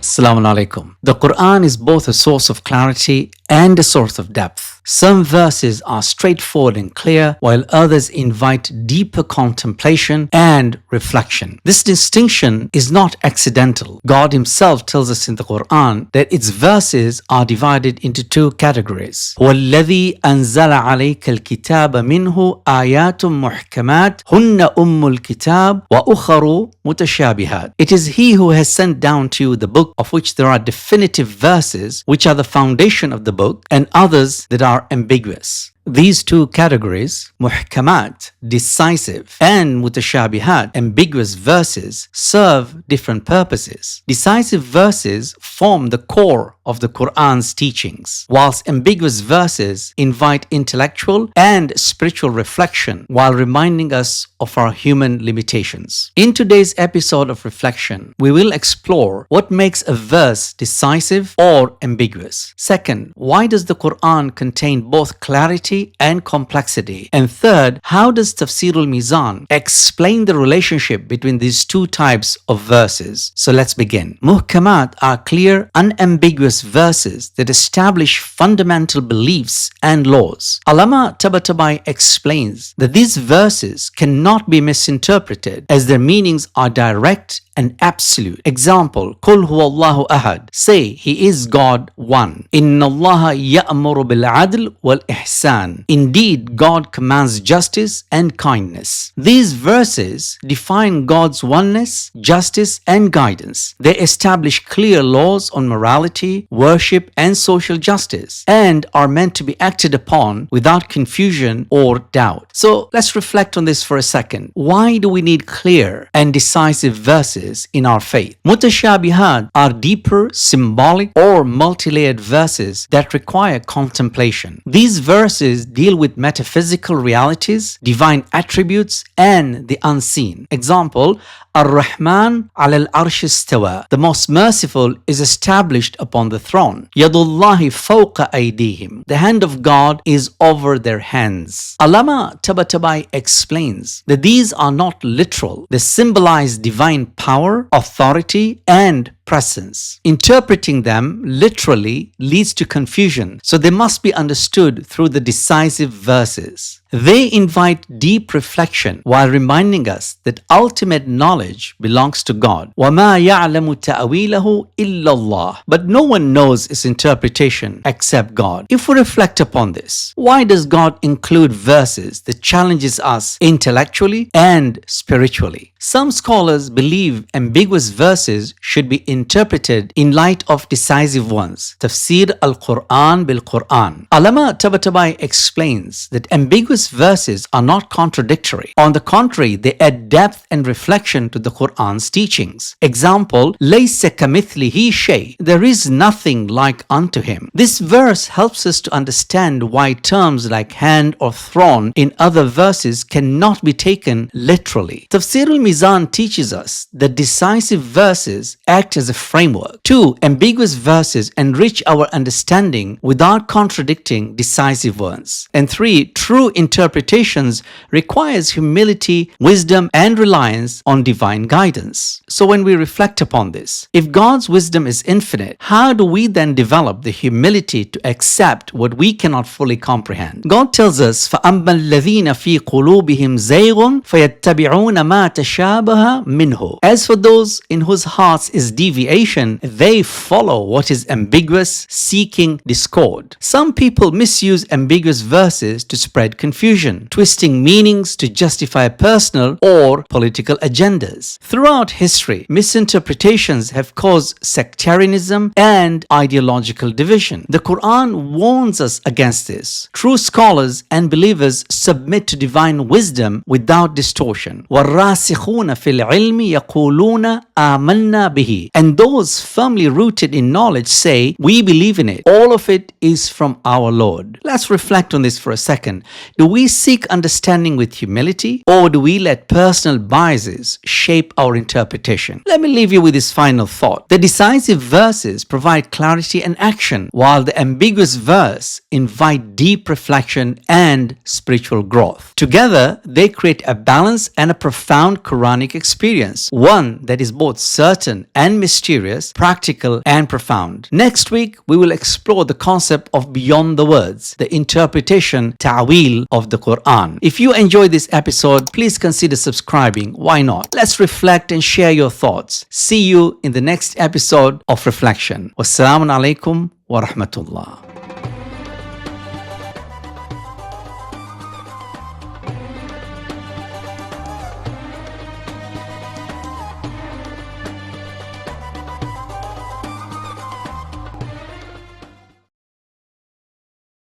Assalamu alaikum. The Qur'an is both a source of clarity and a source of depth. Some verses are straightforward and clear, while others invite deeper contemplation and reflection. This distinction is not accidental. God Himself tells us in the Qur'an that its verses are divided into two categories. وَالَّذِي أَنزَلَ عَلَيْكَ الْكِتَابَ مِنْهُ آيَاتٌ مُحْكَمَاتٌ هُنَّ أُمُّ الْكِتَابِ وَأُخَرُ مُتَشَابِهَاتٌ. It is He who has sent down to you the book of which there are definitive verses which are the foundation of the book, and others that are ambiguous. These two categories, muḥkamāt, decisive, and mutashabihat, ambiguous verses, serve different purposes. Decisive verses form the core of the Qur'an's teachings, whilst ambiguous verses invite intellectual and spiritual reflection while reminding us of our human limitations. In today's episode of Reflection, we will explore what makes a verse decisive or ambiguous. Second, why does the Qur'an contain both clarity and complexity? And third, how does Tafsīr al-Mīzān explain the relationship between these two types of verses? So let's begin. Muḥkamāt are clear, unambiguous verses that establish fundamental beliefs and laws. Allamah Tabatabai explains that these verses cannot be misinterpreted as their meanings are direct and absolute. Example, قُلْ هُوَ اللَّهُ أَحَدٌ. Say, He is God, one. إِنَّ اللَّهَ يَأْمُرُ بِالْعَدْلِ وَالْإِحْسَانِ. Indeed, God commands justice and kindness. These verses define God's oneness, justice, and guidance. They establish clear laws on morality, worship, and social justice, and are meant to be acted upon without confusion or doubt. So let's reflect on this for a second. Why do we need clear and decisive verses in our faith? Mutashabihāt are deeper, symbolic, or multi-layered verses that require contemplation. These verses deal with metaphysical realities, divine attributes, and the unseen. Example, Ar-Rahman al-Arsh istawa. The most merciful is established upon the throne. Yadullahi fawqa aydihim. The hand of God is over their hands. Allamah Tabatabai explains that these are not literal. They symbolize divine power, authority, and presence. Interpreting them literally leads to confusion, so they must be understood through the decisive verses. They invite deep reflection while reminding us that ultimate knowledge belongs to God. وَمَا يَعْلَمُ تَأْوِيلَهُ إِلَّا اللَّهُ. But no one knows its interpretation except God. If we reflect upon this, why does God include verses that challenges us intellectually and spiritually? Some scholars believe ambiguous verses should be interpreted in light of decisive ones. Tafsir al-Qur'an bil-Qur'an. Allamah Tabatabai explains that ambiguous verses are not contradictory. On the contrary, they add depth and reflection to the Qur'an's teachings. Example, لَيْسَ كَمِثْلِهِ شَيْءٌ. There is nothing like unto Him. This verse helps us to understand why terms like hand or throne in other verses cannot be taken literally. Tafsir al-Mizan teaches us that decisive verses act as a framework. 2. Ambiguous verses enrich our understanding without contradicting decisive ones. And 3. True interpretations requires humility, wisdom, and reliance on divine guidance. So when we reflect upon this, if God's wisdom is infinite, how do we then develop the humility to accept what we cannot fully comprehend? God tells us, فَأَمَّا الَّذِينَ فِي قُلُوبِهِمْ زَيْغٌ فَيَتَّبِعُونَ مَا تَشَابَهَ مِنْهُ. As for those in whose hearts is deviation, they follow what is ambiguous, seeking discord. Some people misuse ambiguous verses to spread confusion, twisting meanings to justify personal or political agendas. Throughout history, misinterpretations have caused sectarianism and ideological division. The Qur'an warns us against this. True scholars and believers submit to divine wisdom without distortion. وَالرَّاسِخُونَ فِي الْعِلْمِ يَقُولُونَ آمَنَّا بِهِ. And those firmly rooted in knowledge say, we believe in it. All of it is from our Lord. Let's reflect on this for a second. Do we seek understanding with humility, or do we let personal biases shape our interpretation? Let me leave you with this final thought. The decisive verses provide clarity and action, while the ambiguous verse invite deep reflection and spiritual growth. Together, they create a balance and a profound Quranic experience, one that is both certain and mysterious, practical and profound. Next week, we will explore the concept of beyond the words, the interpretation, ta'wil of the Qur'an. If you enjoyed this episode, please consider subscribing. Why not? Let's reflect and share your thoughts. See you in the next episode of Reflection. Wassalamu alaikum wa rahmatullah.